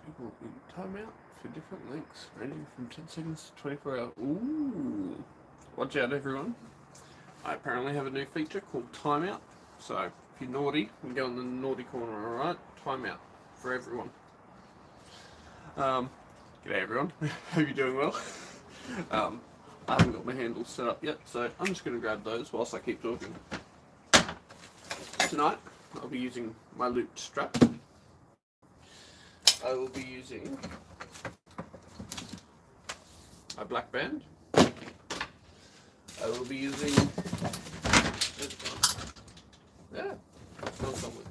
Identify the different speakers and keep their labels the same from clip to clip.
Speaker 1: People in timeout for different lengths, ranging from 10 seconds to 24 hours. Ooh! Watch out, everyone. I apparently have a new feature called timeout. So, if you're naughty, you can go in the naughty corner, alright? Timeout for everyone. G'day, everyone. Hope you're doing well. I haven't got my handles set up yet, so I'm just going to grab those whilst I keep talking. Tonight, I'll be using my looped strap. I will be using my black band. I will be using... Yeah, it's not somewhere.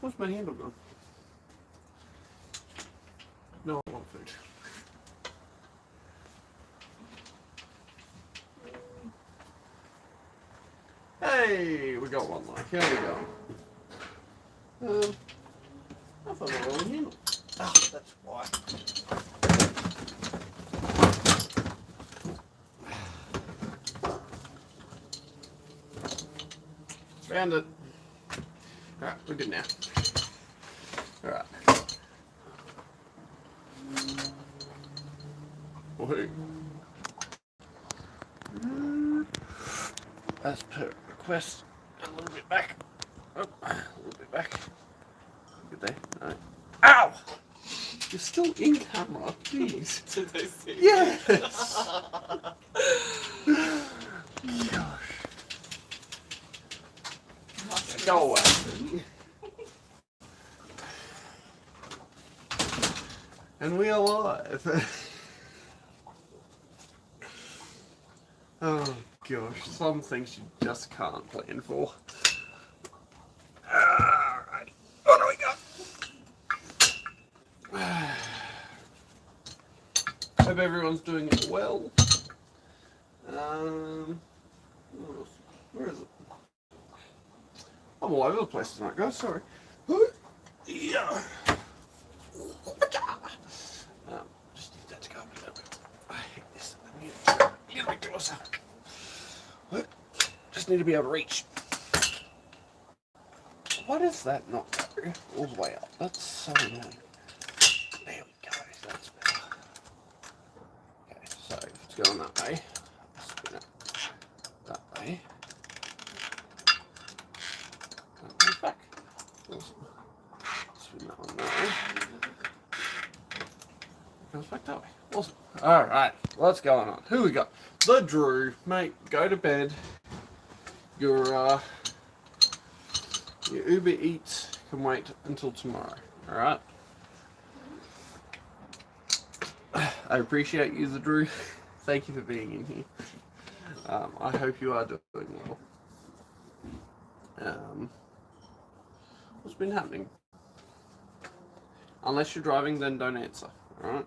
Speaker 1: Where's my handle gone? No, I want food. Hey, we got one life. Here we go. I thought I was handle. Oh, that's why. Found it. Alright, we're good now. Alright. Woohoo. As per request, a little bit back. Oh, a little bit back. Good day. Alright. Ow! You're still in camera, jeez.
Speaker 2: Did they see?
Speaker 1: Yes! Gosh. Go away. And we are live. Oh gosh, some things you just can't plan for. Alright, what do we got? Hope everyone's doing well. Where is it? I'm all over the place tonight, guys, sorry. Yeah. Just need that to go up a little bit. I hate this. I need it a little bit closer. What? Just need to be able to reach. Why does that not go all the way up? That's so annoying. There we go. That's better. Okay, so if it's going that way, spin it that way. That goes back. Awesome. Spin that one that way. Goes back that way. Awesome. Alright, what's going on? Who we got? The Drew. Mate, go to bed. Your Uber Eats can wait until tomorrow. Alright? I appreciate you, the Drew. Thank you for being in here. I hope you are doing well. What's been happening? Unless you're driving, then don't answer. Alright?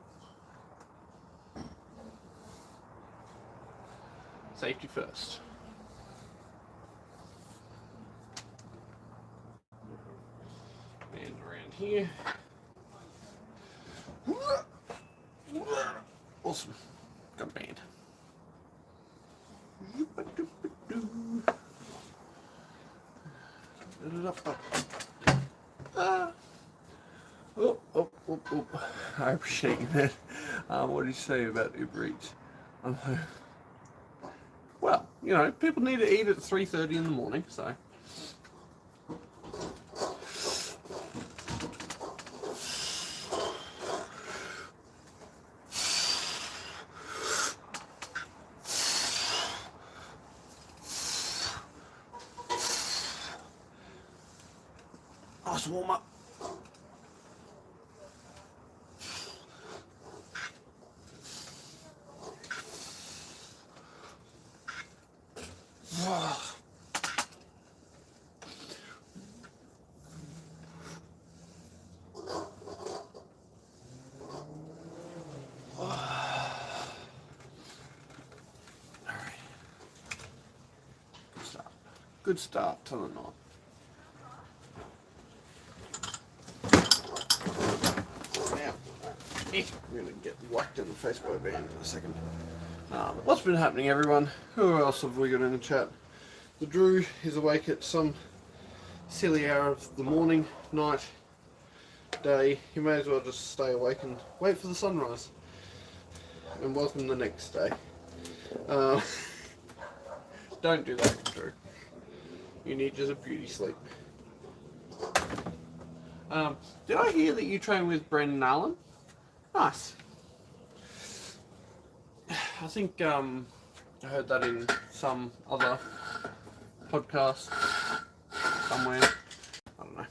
Speaker 1: Safety first. Band around here. Awesome. Got a band. Oh. I appreciate you, man. What did you say about Uber Eats? Well, you know, people need to eat at 3:30 in the morning, so. Nice warm up. Good start to the night. Now, I'm going to get whacked in the face by a band in a second. What's been happening, everyone? Who else have we got in the chat? The Drew is awake at some silly hour of the morning, night, day. You may as well just stay awake and wait for the sunrise. And welcome the next day. Don't do that, Drew. You need just a beauty sleep. Did I hear that you train with Brendan Allen? Nice. I think I heard that in some other podcast somewhere. I don't know.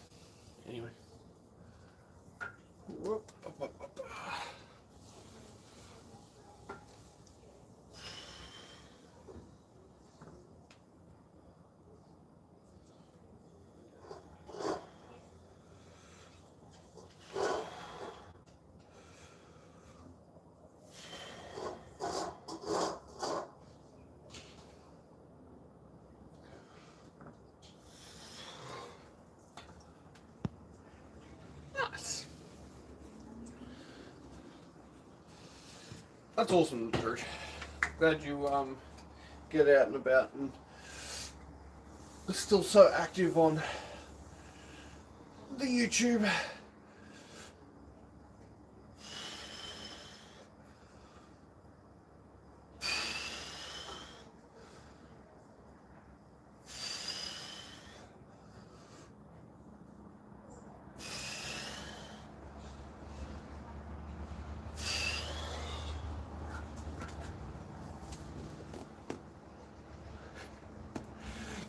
Speaker 1: Anyway. Nice. That's awesome, Drew. Glad you get out and about and are still so active on the YouTube.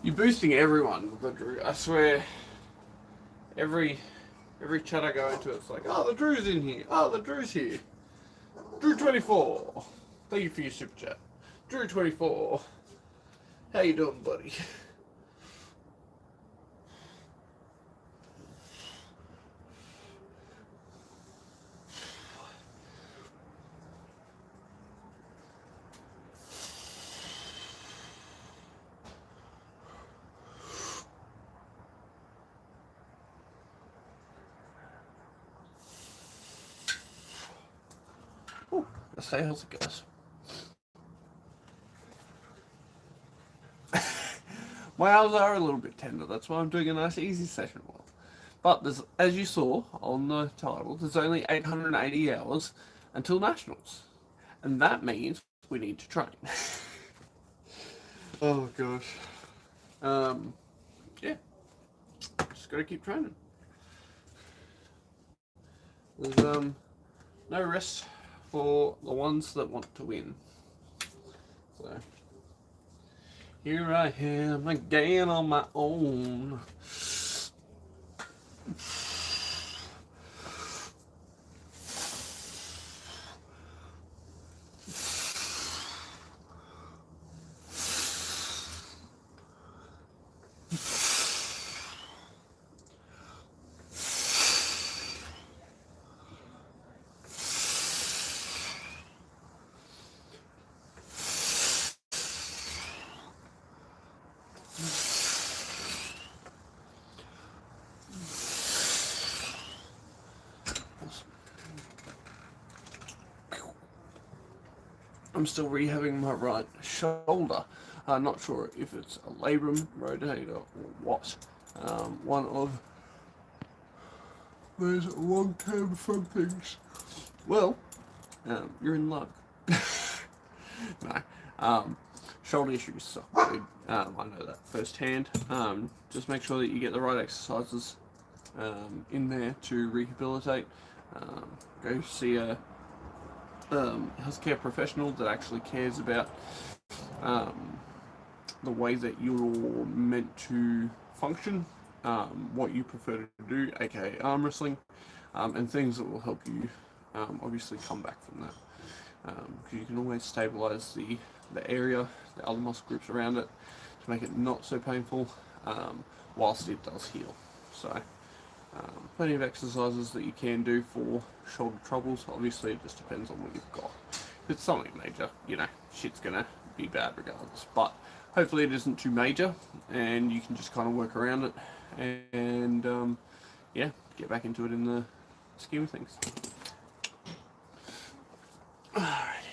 Speaker 1: You're boosting everyone, Drew. I swear. Every chat I go into, it's like, oh, the Drew's in here. Oh, the Drew's here. Drew24. Thank you for your super chat. Drew24. How you doing, buddy? Let's see how it goes. My arms are a little bit tender, that's why I'm doing a nice easy session. But there's, as you saw on the title, there's only 880 hours until Nationals. And that means we need to train. Oh gosh. Yeah. Just gotta keep training. There's no rest for the ones that want to win. So here I am again on my own. I'm still rehabbing my right shoulder. Not sure if it's a labrum rotator or what. One of those long-term fun things. Well, you're in luck. No. Shoulder issues suck, dude. I know that firsthand. Just make sure that you get the right exercises in there to rehabilitate. Go see a healthcare professional that actually cares about the way that you're meant to function, what you prefer to do, aka arm wrestling, and things that will help you obviously come back from that. Because you can always stabilize the area, the other muscle groups around it, to make it not so painful whilst it does heal. So plenty of exercises that you can do for shoulder troubles. Obviously it just depends on what you've got. If it's something major, you know, shit's gonna be bad regardless, but hopefully it isn't too major and you can just kind of work around it and yeah, get back into it in the scheme of things. Alright.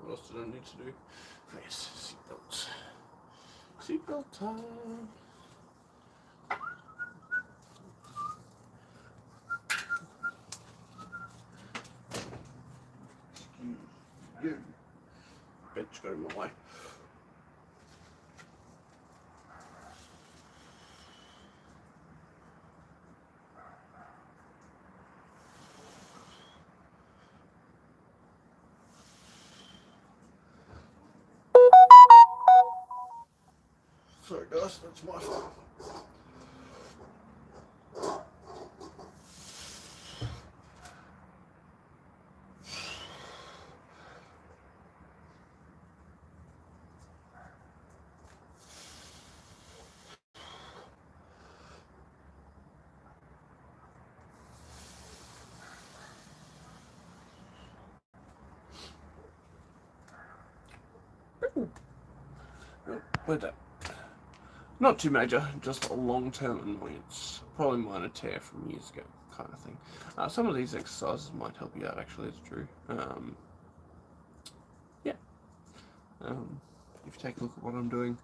Speaker 1: What else did I need to do? Yes, seatbelts. Seatbelt time. You. Bitch, go my way. Sorry guys, that's my fault. Where'd that? Not too major, just a long-term annoyance. Probably minor tear from years ago, kind of thing. Some of these exercises might help you out, actually, it's true. Yeah. If you take a look at what I'm doing,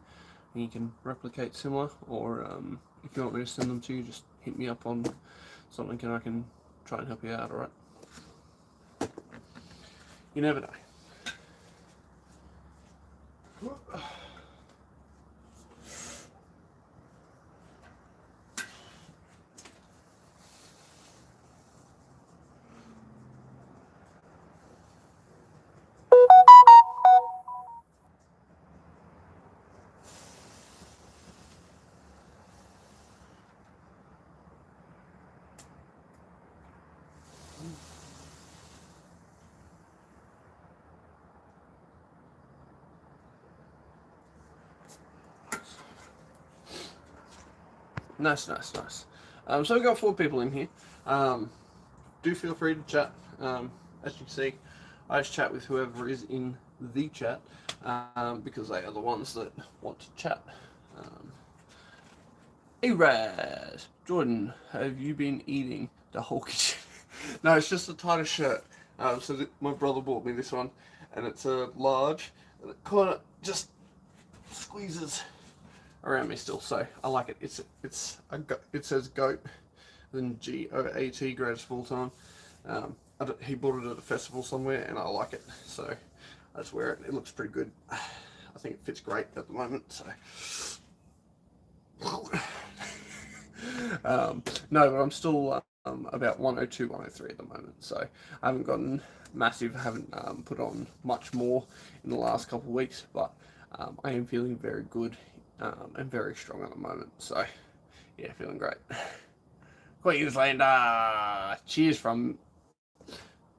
Speaker 1: and you can replicate similar, or if you want me to send them to you, just hit me up on something and I can try and help you out, alright? You never know. Nice. So we've got 4 people in here. Do feel free to chat. As you can see, I just chat with whoever is in the chat because they are the ones that want to chat. Hey Raz, Jordan, have you been eating the whole kitchen? No, it's just the tightest shirt. My brother bought me this one, and it's a large, and it kind of just squeezes around me still, so I like it. It says goat, then GOAT, greatest of all time. He bought it at a festival somewhere, and I like it, so I just wear it. It looks pretty good. I think it fits great at the moment. So no, but I'm still about 102, 103 at the moment. So I haven't gotten massive. Haven't put on much more in the last couple of weeks, but I am feeling very good. And very strong at the moment, so yeah, feeling great. Queenslander, cheers from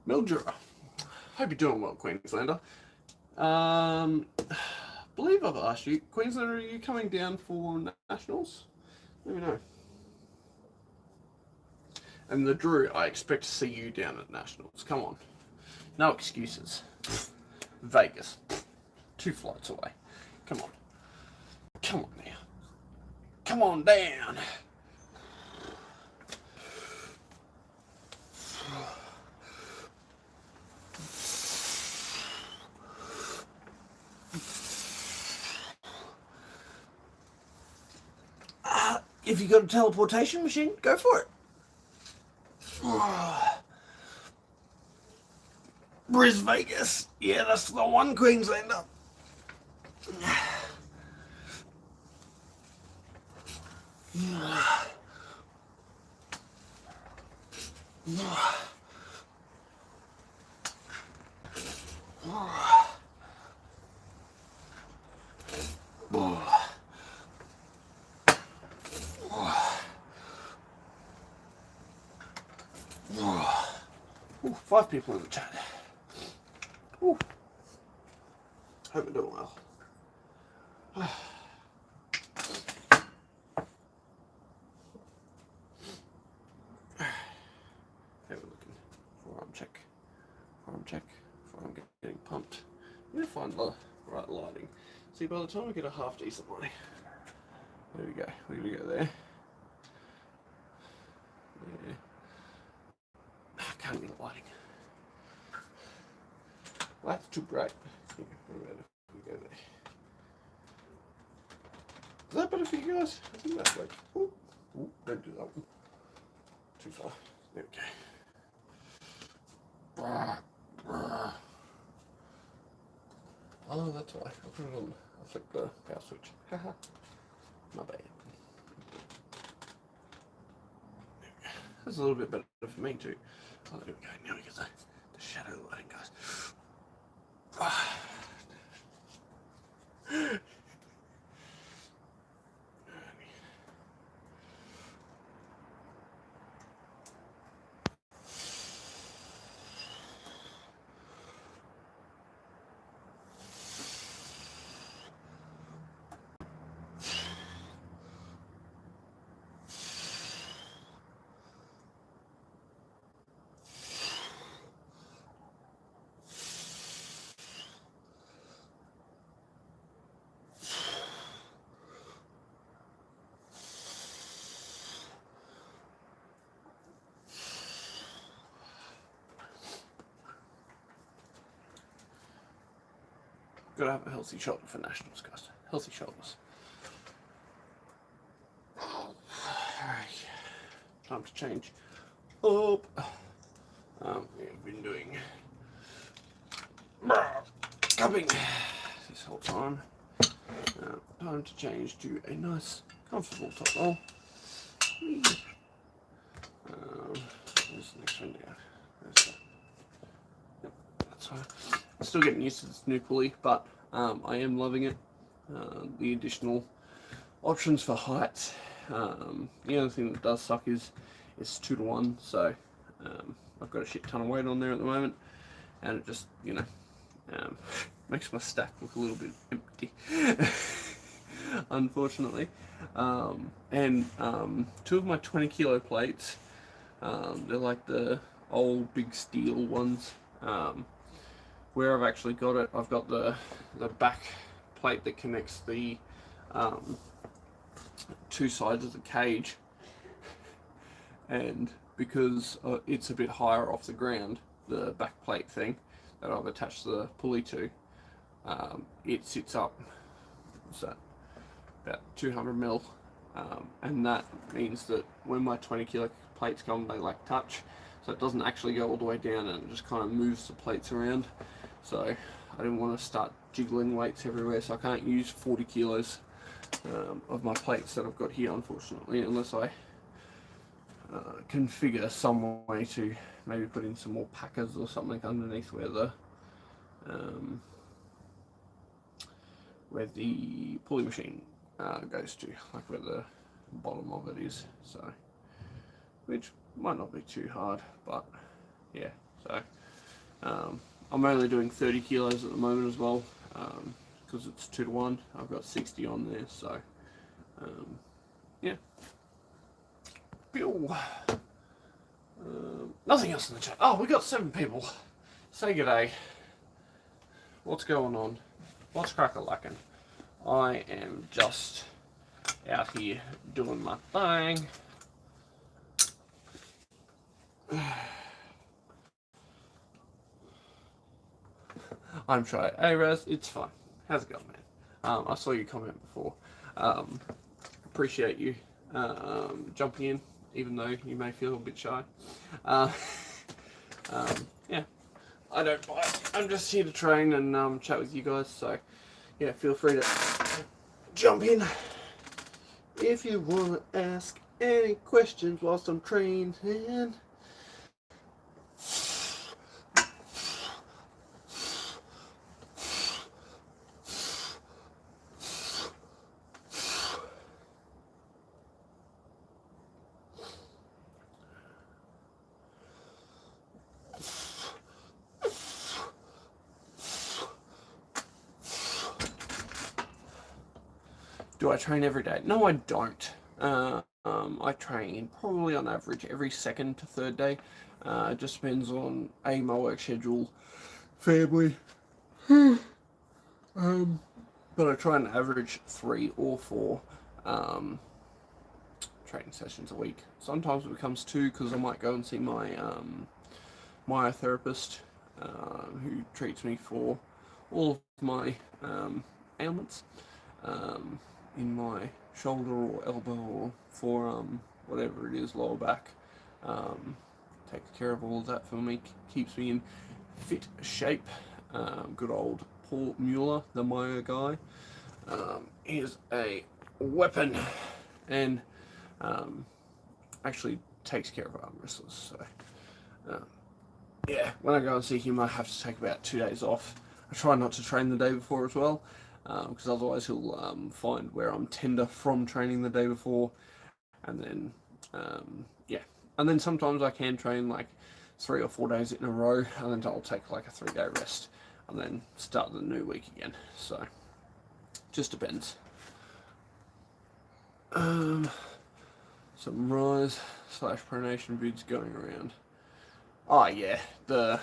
Speaker 1: Mildura. Hope you're doing well, Queenslander. Believe I've asked you, Queenslander, are you coming down for nationals? Let me know. And the Drew, I expect to see you down at nationals. Come on, no excuses. Vegas, 2 flights away. Come on now. Come on down. If you got a teleportation machine, go for it. Bris Vegas. Yeah, that's the one, Queenslander. Ooh, 5 people in the chat. Ooh. Hope you're doing well. We're looking. Forearm check. Forearm getting pumped. I'm going to find the right lighting. See, by the time I get a half decent lighting. There we go. We're going to go there. Yeah. can't get lighting. That's too bright. Here, what about if we go there? Is that better for you guys? I think that's like, ooh, don't do that one. Too far. There we go. Oh, that's why. I'll put it on. I'll flick the power switch. Haha. My bad. That's a little bit better for me too. Oh, there we go. Now we get the shadow lighting, guys. Gotta have a healthy shoulder for nationals, guys. Healthy shoulders. Alright. Time to change up. We've been doing cupping this whole time. Time to change to a nice, comfortable top roll. Where's the next one down? Yep, that's fine. I'm still getting used to this new pulley, but I am loving it. The additional options for height. The only thing that does suck is it's 2-to-1, so I've got a shit ton of weight on there at the moment, and it just, you know, makes my stack look a little bit empty, unfortunately. And two of my 20 kilo plates, they're like the old big steel ones. Where I've actually got it, I've got the back plate that connects the two sides of the cage, and because it's a bit higher off the ground, the back plate thing that I've attached the pulley to, it sits up, what's that, about 200 mil, and that means that when my 20 kilo plates come, they like touch, so it doesn't actually go all the way down, and it just kind of moves the plates around. So I didn't want to start jiggling weights everywhere, so I can't use 40 kilos of my plates that I've got here, unfortunately, unless I configure some way to maybe put in some more packers or something underneath where the pulley machine goes to, like where the bottom of it is. So, which might not be too hard, but yeah. So I'm only doing 30 kilos at the moment as well, because it's 2-to-1. I've got 60 on there, so yeah. Nothing else in the chat. Oh, we got 7 people. Say g'day. What's going on? What's crack-a-lackin'? I am just out here doing my thing. I'm shy. Hey Raz, it's fine. How's it going, man? I saw your comment before. Appreciate you jumping in, even though you may feel a bit shy. Yeah, I don't bite. I'm just here to train and chat with you guys. So yeah, feel free to jump in if you want to ask any questions whilst I'm training. Do I train every day? No, I don't. I train probably on average every second to third day. It just depends on my work schedule, family. But I try and average 3 or 4 training sessions a week. Sometimes it becomes 2 because I might go and see my myotherapist who treats me for all of my ailments in my shoulder or elbow or forearm, whatever it is, lower back. Takes care of all of that for me, keeps me in fit shape. Good old Paul Mueller, the myo guy, is a weapon and actually takes care of arm wrestlers. So yeah, when I go and see him, I have to take about 2 days off. I try not to train the day before as well, because otherwise he'll find where I'm tender from training the day before, and then yeah, and then sometimes I can train like 3 or 4 days in a row, and then I'll take like a 3-day rest, and then start the new week again. So just depends. Some rise / pronation vids going around. Oh yeah, the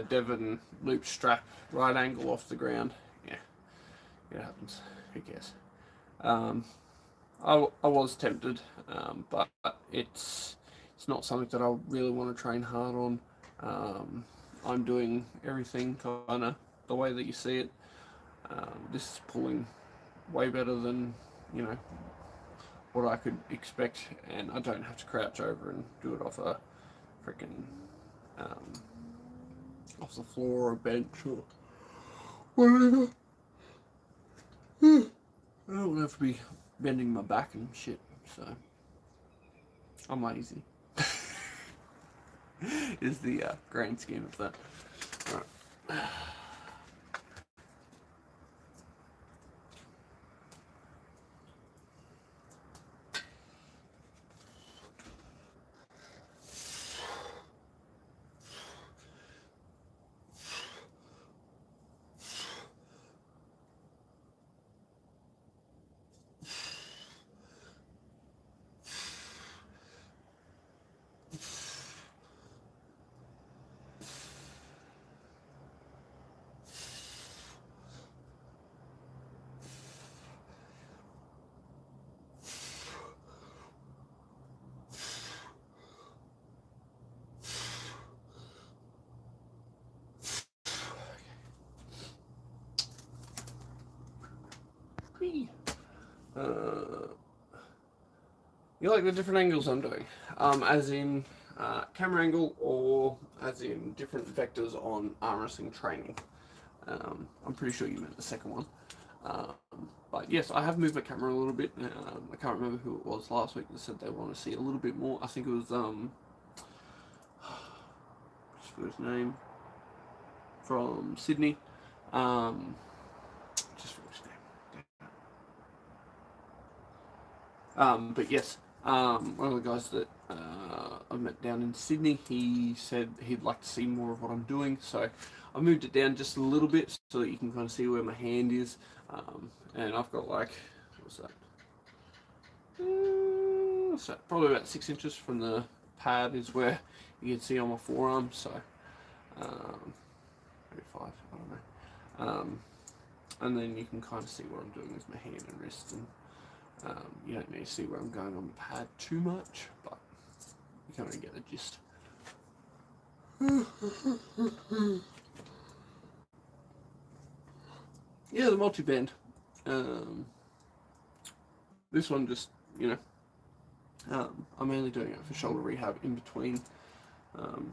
Speaker 1: Devon loop strap right angle off the ground. Yeah, it happens. Who cares? I was tempted, but it's not something that I really want to train hard on. I'm doing everything kind of the way that you see it. This is pulling way better than, you know, what I could expect, and I don't have to crouch over and do it off a freaking off the floor or a bench or whatever. I don't have to be bending my back and shit, so I'm lazy. Is the grand scheme of that. Right. You like the different angles I'm doing? As in camera angle, or as in different vectors on arm wrestling training? I'm pretty sure you meant the second one. But yes, I have moved the camera a little bit. I can't remember who it was last week that said they want to see a little bit more. I think it was just for his name, from Sydney. Just for his name. But yes, one of the guys that I met down in Sydney, he said he'd like to see more of what I'm doing, so I moved it down just a little bit so that you can kind of see where my hand is. And I've got like, what's that? Probably about 6 inches from the pad is where you can see on my forearm. So maybe 5, I don't know. And then you can kind of see what I'm doing with my hand and wrist, and you don't need to see where I'm going on the pad too much, but you kind of get the gist. Yeah, the multi-band. This one just, you know, I'm mainly doing it for shoulder rehab in between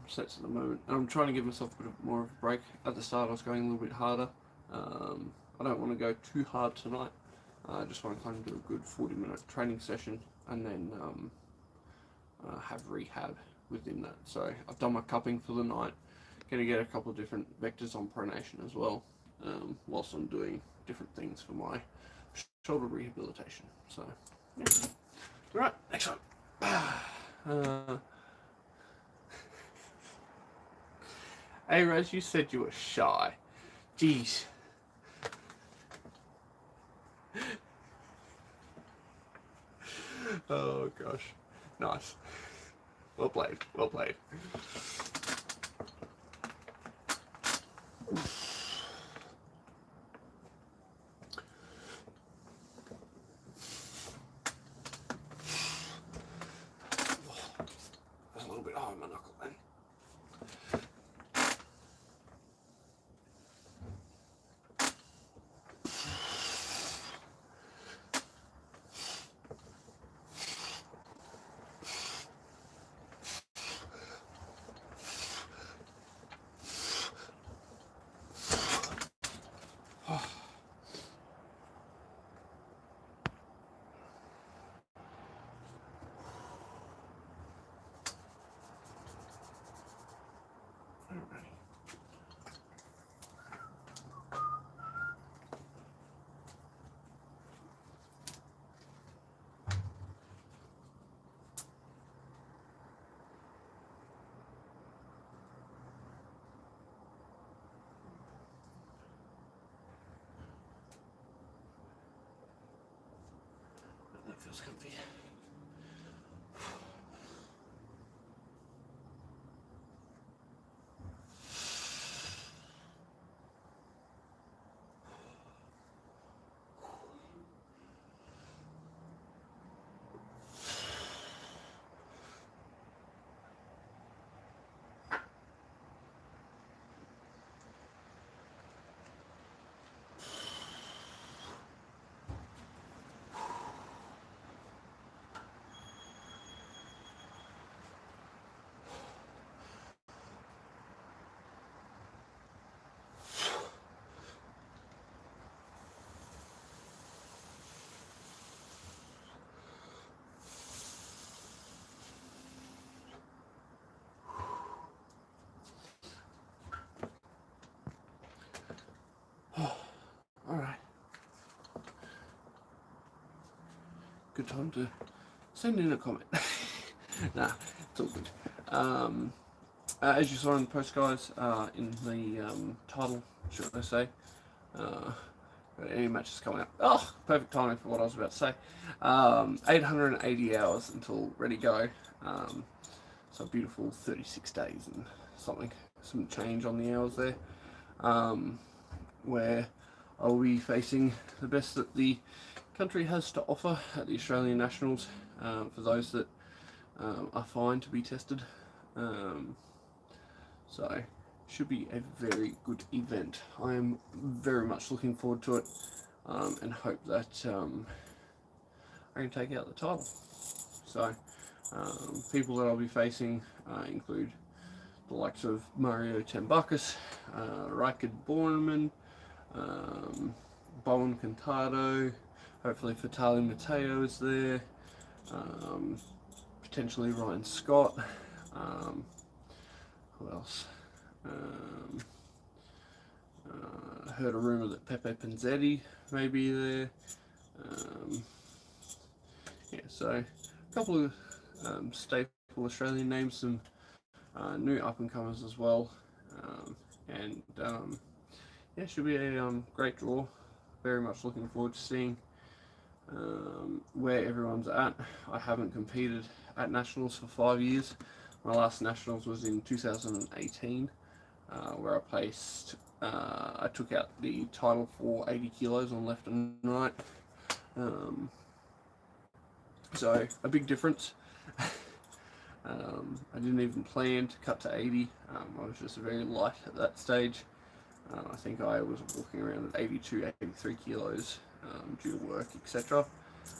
Speaker 1: sets at the moment. And I'm trying to give myself a bit more of a break. At the start I was going a little bit harder. I don't want to go too hard tonight. I just want to kind of do a good 40-minute training session and then have rehab within that. So I've done my cupping for the night. Going to get a couple of different vectors on pronation as well, whilst I'm doing different things for my shoulder rehabilitation. So, yeah. Right, next one. Hey Raz, you said you were shy. Jeez. Oh gosh. Nice. Well played, well played. There's a little bit high on my knuckle then. That feels comfy. Alright. Good time to send in a comment. Nah, it's all good. As you saw in the post, guys, in the title, should I say, any matches coming up. Oh, perfect timing for what I was about to say. 880 hours until Ready Go. So a beautiful 36 days and something, some change on the hours there. Where I'll be facing the best that the country has to offer at the Australian Nationals, for those that are fine to be tested. So should be a very good event. I am very much looking forward to it, and hope that I can take out the title. So people that I'll be facing include the likes of Mario Tambakis, Raikid Bornemann, Bowen Cantado, hopefully Fatali Mateo is there, potentially Ryan Scott, who else? Heard a rumour that Pepe Panzetti may be there. Yeah, so a couple of staple Australian names, some new up-and-comers as well, and yeah, should be a great draw. Very much looking forward to seeing where everyone's at. I haven't competed at Nationals for 5 years. My last Nationals was in 2018, where I placed, I took out the title for 80 kilos on left and right. So a big difference. I didn't even plan to cut to 80. I was just very light at that stage. I think I was walking around at 82, 83 kilos due to work, etc.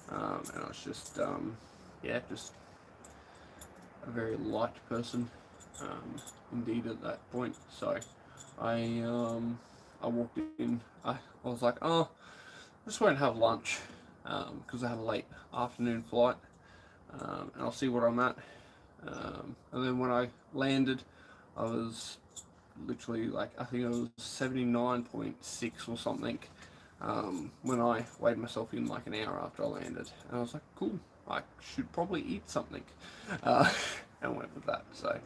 Speaker 1: And I was just, yeah, just a very light person, indeed, at that point. So I walked in. I was like, oh, I just won't have lunch because I have a late afternoon flight, and I'll see what I'm at. And then when I landed, I was literally like, I think it was 79.6 or something, when I weighed myself in like an hour after I landed. And I was like, cool, I should probably eat something, and went with that. So,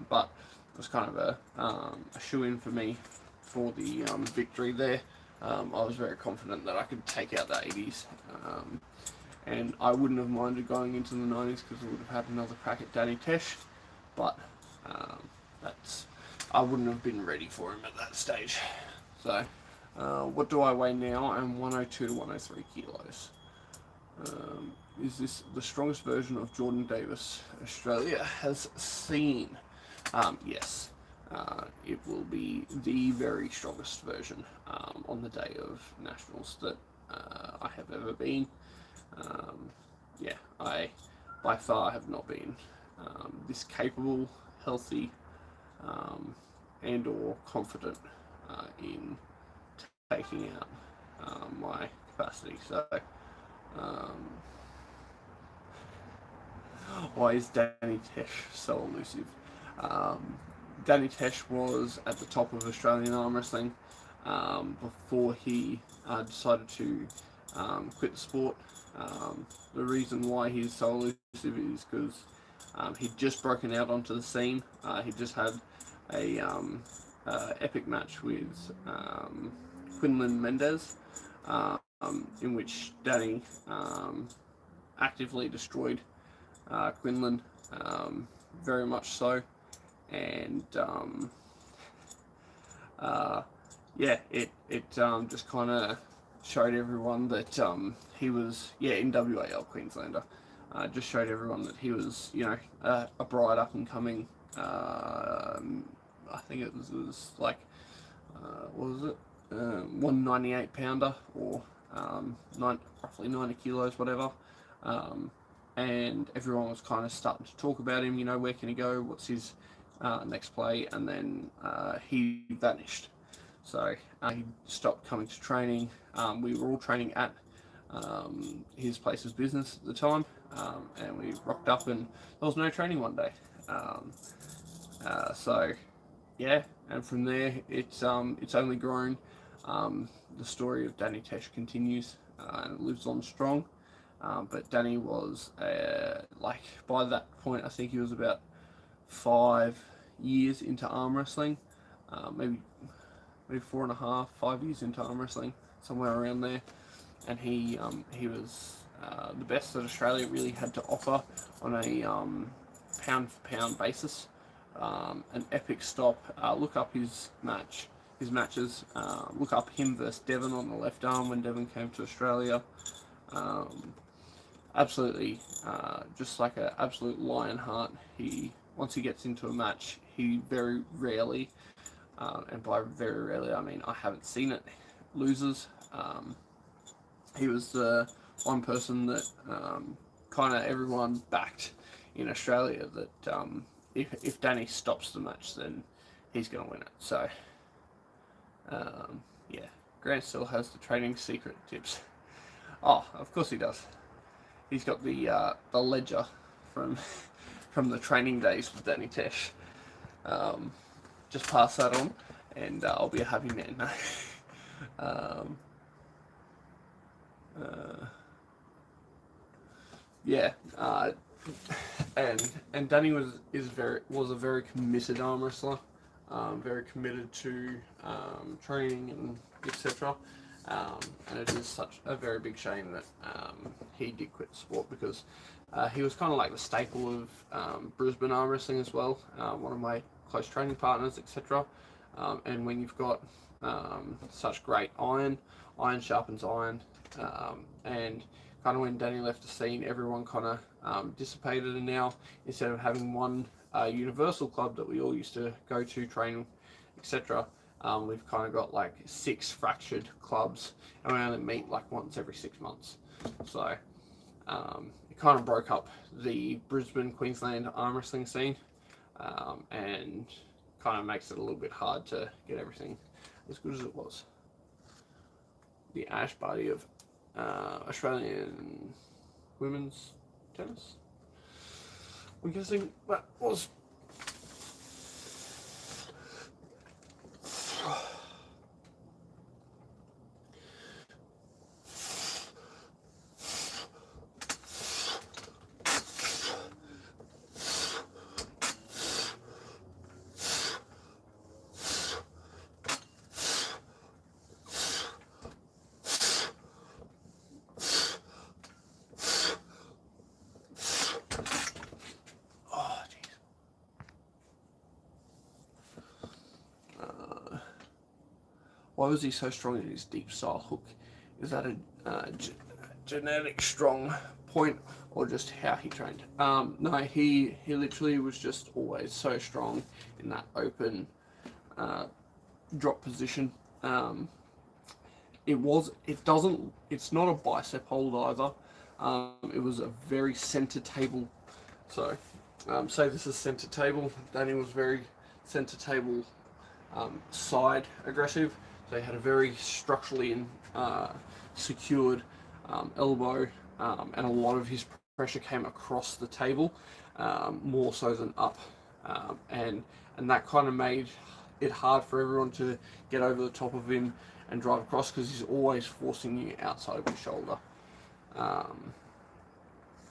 Speaker 1: but it was kind of a shoe-in for me for the victory there. I was very confident that I could take out the 80s, and I wouldn't have minded going into the 90s because I would have had another crack at Danny Tesh, but I wouldn't have been ready for him at that stage. So, what do I weigh now? I'm 102 to 103 kilos. Is this the strongest version of Jordan Davis Australia has seen? Yes. It will be the very strongest version on the day of Nationals that I have ever been. Yeah, I by far have not been this capable, healthy, and or confident in taking out my capacity. So, why is Danny Tesh so elusive? Danny Tesh was at the top of Australian arm wrestling before he decided to quit the sport. The reason why he's so elusive is because he'd just broken out onto the scene. He just had a epic match with Quinlan Mendez, in which Danny actively destroyed Quinlan, very much so, and yeah, it just kind of showed everyone that he was, in WAL Queenslander. Just showed everyone that he was, a bright up and coming. I think it was like, what was it? 198 pounder, or roughly 90 kilos, whatever. And everyone was kind of starting to talk about him. Where can he go? What's his next play? And then he vanished. So he stopped coming to training. We were all training at his place of business at the time, and we rocked up and there was no training one day. So yeah, and from there it's only grown. The story of Danny Tesh continues and it lives on strong. But Danny was by that point I think he was about 5 years into arm wrestling, maybe 4.5, 5 years into arm wrestling, somewhere around there. And he was the best that Australia really had to offer on a pound for pound basis. An epic stop. Look up his matches. Look up him versus Devon on the left arm when Devon came to Australia. Absolutely, just like an absolute lion heart. Once he gets into a match, he very rarely, and by very rarely I mean I haven't seen it, loses. He was the one person that kind of everyone backed in Australia that if Danny stops the match, then he's going to win it. So yeah, Grant still has the training secret tips. Oh, of course he does. He's got the ledger from the training days with Danny Tesh. Just pass that on, and I'll be a happy man. Yeah, and Danny was a very committed arm wrestler, very committed to training and etc. And it is such a very big shame that he did quit the sport, because he was kind of like the staple of Brisbane arm wrestling as well. One of my close training partners, etc. And when you've got such great iron sharpens iron, and kind of when Danny left the scene, everyone kind of dissipated, and now instead of having one universal club that we all used to go to train, etc., we've kind of got like 6 fractured clubs, and we only meet like once every 6 months. So it kind of broke up the Brisbane, Queensland arm wrestling scene, and kind of makes it a little bit hard to get everything as good as it was. The Ash Barty of Australian women's tennis. I'm guessing that was. Why was he so strong in his deep style hook? Is that a genetic strong point, or just how he trained? No, he literally was just always so strong in that open drop position. It's not a bicep hold either. It was a very center table. So, say this is center table. Danny was very center table, side aggressive. So he had a very structurally secured elbow, and a lot of his pressure came across the table, more so than up. And that kind of made it hard for everyone to get over the top of him and drive across, because he's always forcing you outside of your shoulder.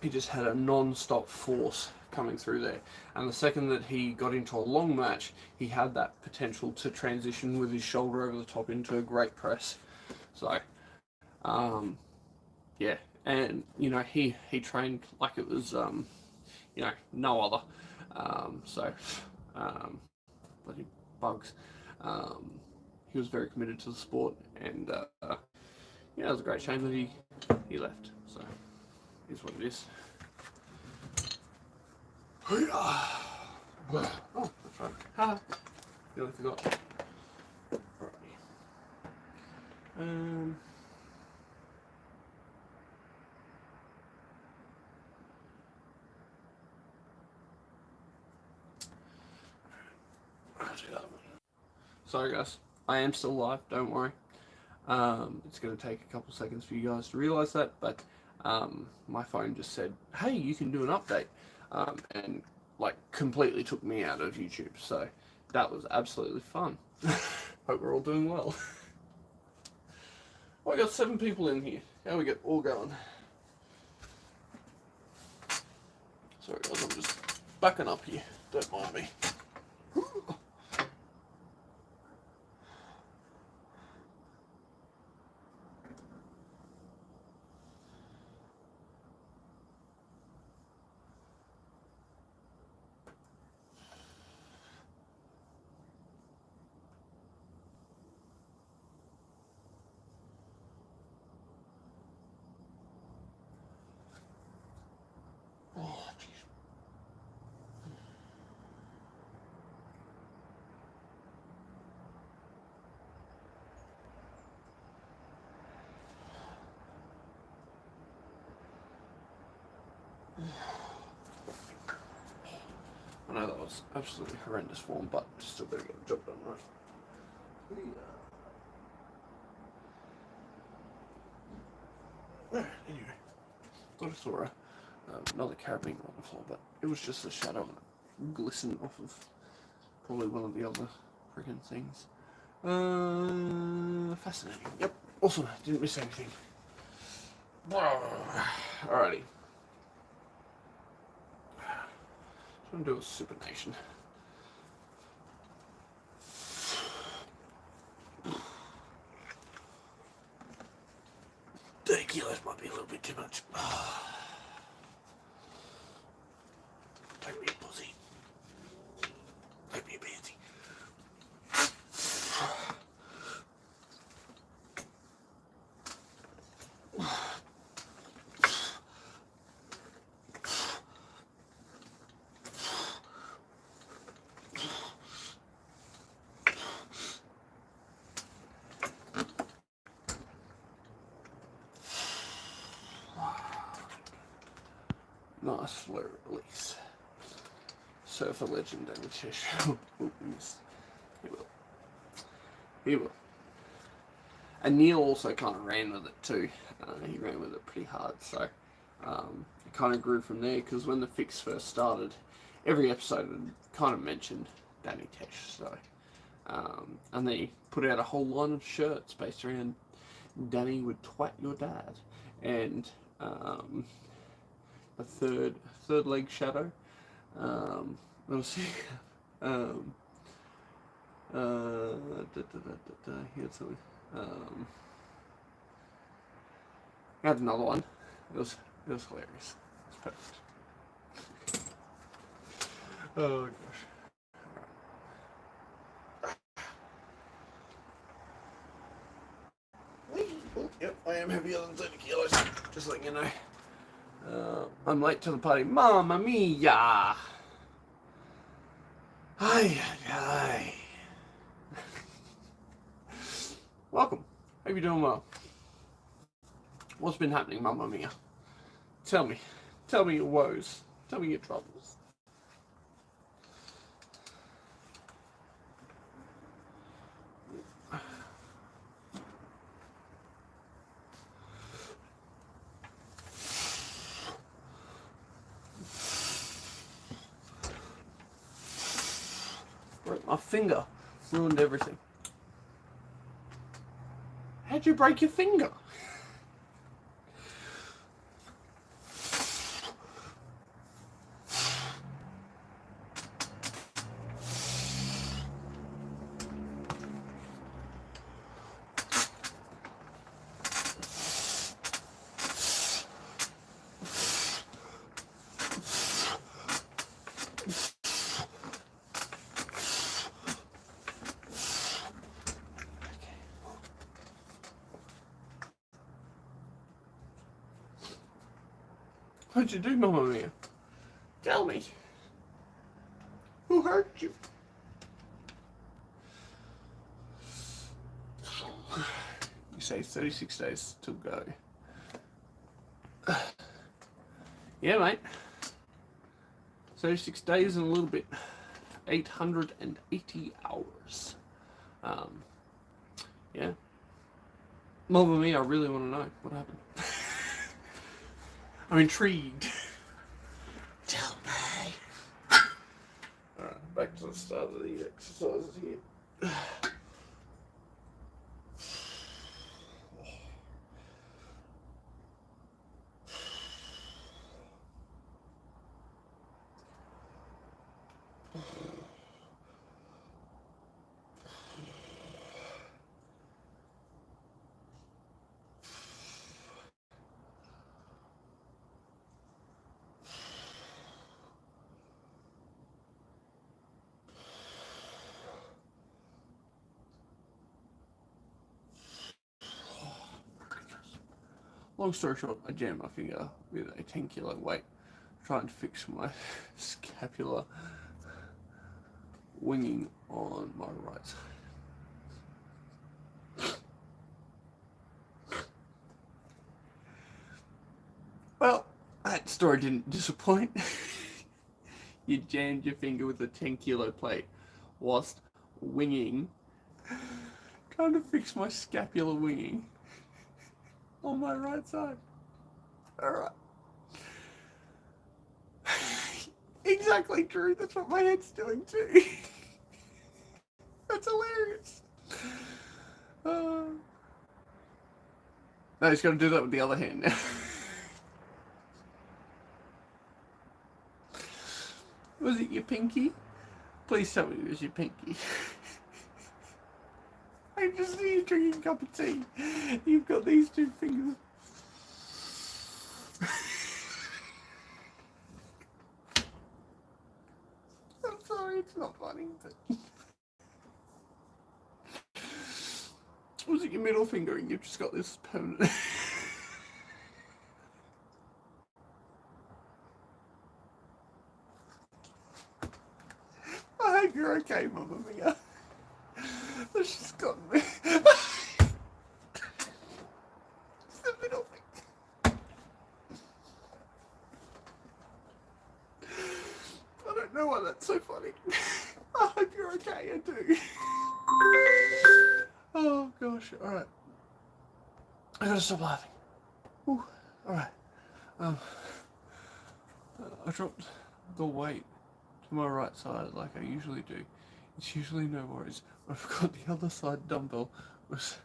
Speaker 1: He just had a non-stop force coming through there, and the second that he got into a long match, he had that potential to transition with his shoulder over the top into a great press. So yeah, and he trained like it was no other. So bloody bugs. He was very committed to the sport, and it was a great shame that he left. So is what it is. Oh, that's right. Ha! Nearly forgot. Alrighty. Sorry guys, I am still live, don't worry. It's going to take a couple seconds for you guys to realise that, but my phone just said, hey, you can do an update, and like completely took me out of YouTube, so that was absolutely fun. Hope we're all doing well. Well, I got 7 people in here. How we get all going? Sorry guys, I'm just backing up here, don't mind me. I know that was absolutely horrendous form, but still better get the job done right. Anyway, thought I saw another carabiner on the floor, but it was just a shadow and it glistened off of probably one of the other freaking things. Fascinating. Yep, awesome. Didn't miss anything. Alrighty. I'm gonna do a supination. Thank you, that might be a little bit too much. Don't be a pussy. Don't be a pansy. Nice flare release. Surfer legend David Tish. Oh, missed. He will. He will. And Neil also kind of ran with it too. He ran with it pretty hard, so it kind of grew from there, because when the fix first started, every episode had kind of mentioned Danny Tesh, so and they put out a whole line of shirts based around Danny would twat your dad, and a third leg shadow. Let's see. Here's something. I had another one. It was hilarious. It's perfect. Oh gosh. Yep, I am heavier than 30 kilos. Just letting you know. I'm late to the party. Mamma mia! Hi. Welcome. Hope you're doing well. What's been happening, Mamma mia? Tell me. Tell me your woes. Tell me your troubles. Broke my finger. Ruined everything. How'd you break your finger? What'd you do, Mamma Mia? Tell me. Who hurt you? You say 36 days to go. Yeah, mate. 36 days and a little bit. 880 hours. Yeah. Mamma Mia, I really want to know what happened. I'm intrigued. Tell me. Alright, back to the start of the exercises here. Long story short, I jammed my finger with a 10-kilo weight trying to fix my scapular winging on my right side. Well, that story didn't disappoint. You jammed your finger with a 10-kilo plate whilst winging, trying to fix my scapular winging on my right side. Alright. Exactly true. That's what my head's doing too. That's hilarious. No, he's got to do that with the other hand now. Was it your pinky? Please tell me it was your pinky. I just see you drinking a cup of tea. You've got these two fingers. I'm sorry, it's not funny, but... Was it your middle finger and you've just got this permanent... I hope you're okay, Mamma Mia. That's just gotten me. It's the middle finger. I don't know why that's so funny. I hope you're okay, I do. Oh gosh, alright. I gotta stop laughing. Alright. I dropped the weight to my right side like I usually do. It's usually no worries. I forgot the other side dumbbell was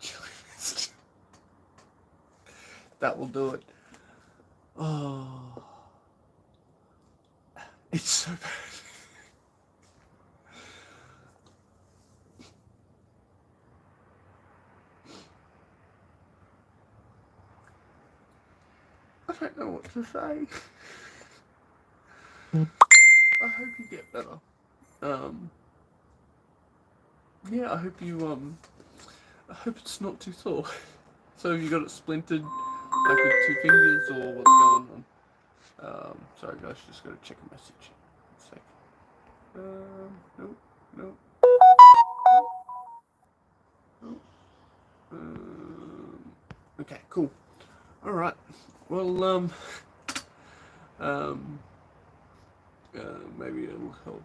Speaker 1: chili fist. That will do it. Oh, it's so bad. I don't know what to say. I hope you get better. Yeah, I hope you, I hope it's not too sore. So have you got it splintered, like with 2 fingers, or what's going on? Sorry guys, just gotta check a message. One sec. Nope. Okay, cool. Alright. Well, maybe it'll help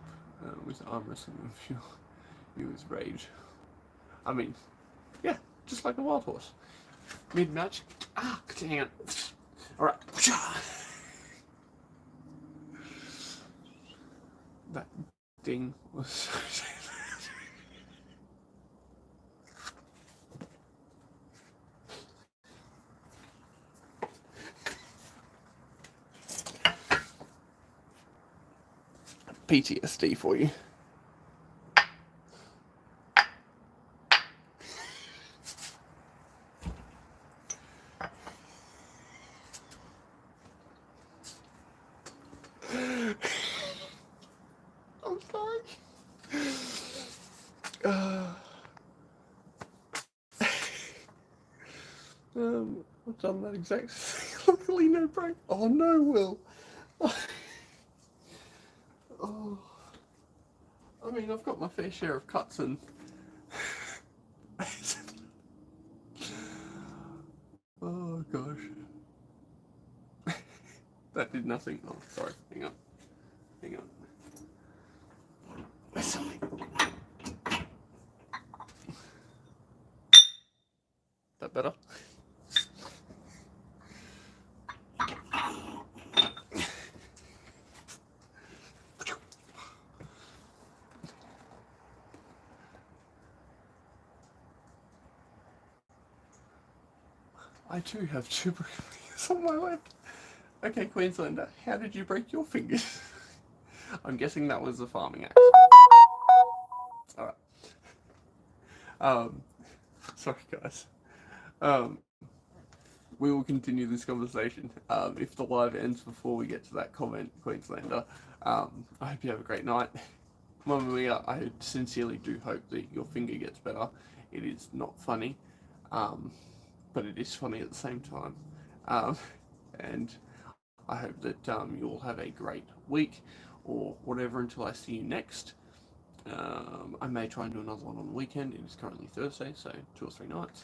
Speaker 1: with arm wrestling if you use rage. I mean, yeah, just like a wild horse. Mid-match. Hang on. Alright. That acting was so PTSD for you. I'm sorry. I've done that exact thing. Luckily, no break. Oh no, Will. Oh, I mean, I've got my fair share of cuts and. Oh gosh. That did nothing. Oh, sorry. Hang on. Hang on. That better? I too have two broken fingers on my left. Okay, Queenslander, how did you break your fingers? I'm guessing that was a farming accident. Alright. Sorry guys. We will continue this conversation. If the live ends before we get to that comment, Queenslander, I hope you have a great night. Mamma Mia, I sincerely do hope that your finger gets better. It is not funny, but it is funny at the same time. And I hope that you all have a great week or whatever until I see you next. I may try and do another one on the weekend. It is currently Thursday, so 2 or 3 nights.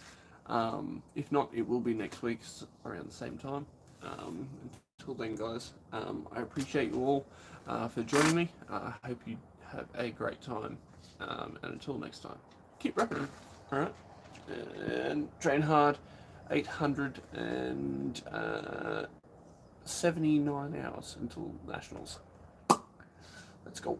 Speaker 1: If not, it will be next week around the same time. Until then, guys, I appreciate you all for joining me. I hope you have a great time. And until next time, keep rapping. Alright? And train hard. 879 hours until Nationals. Let's go.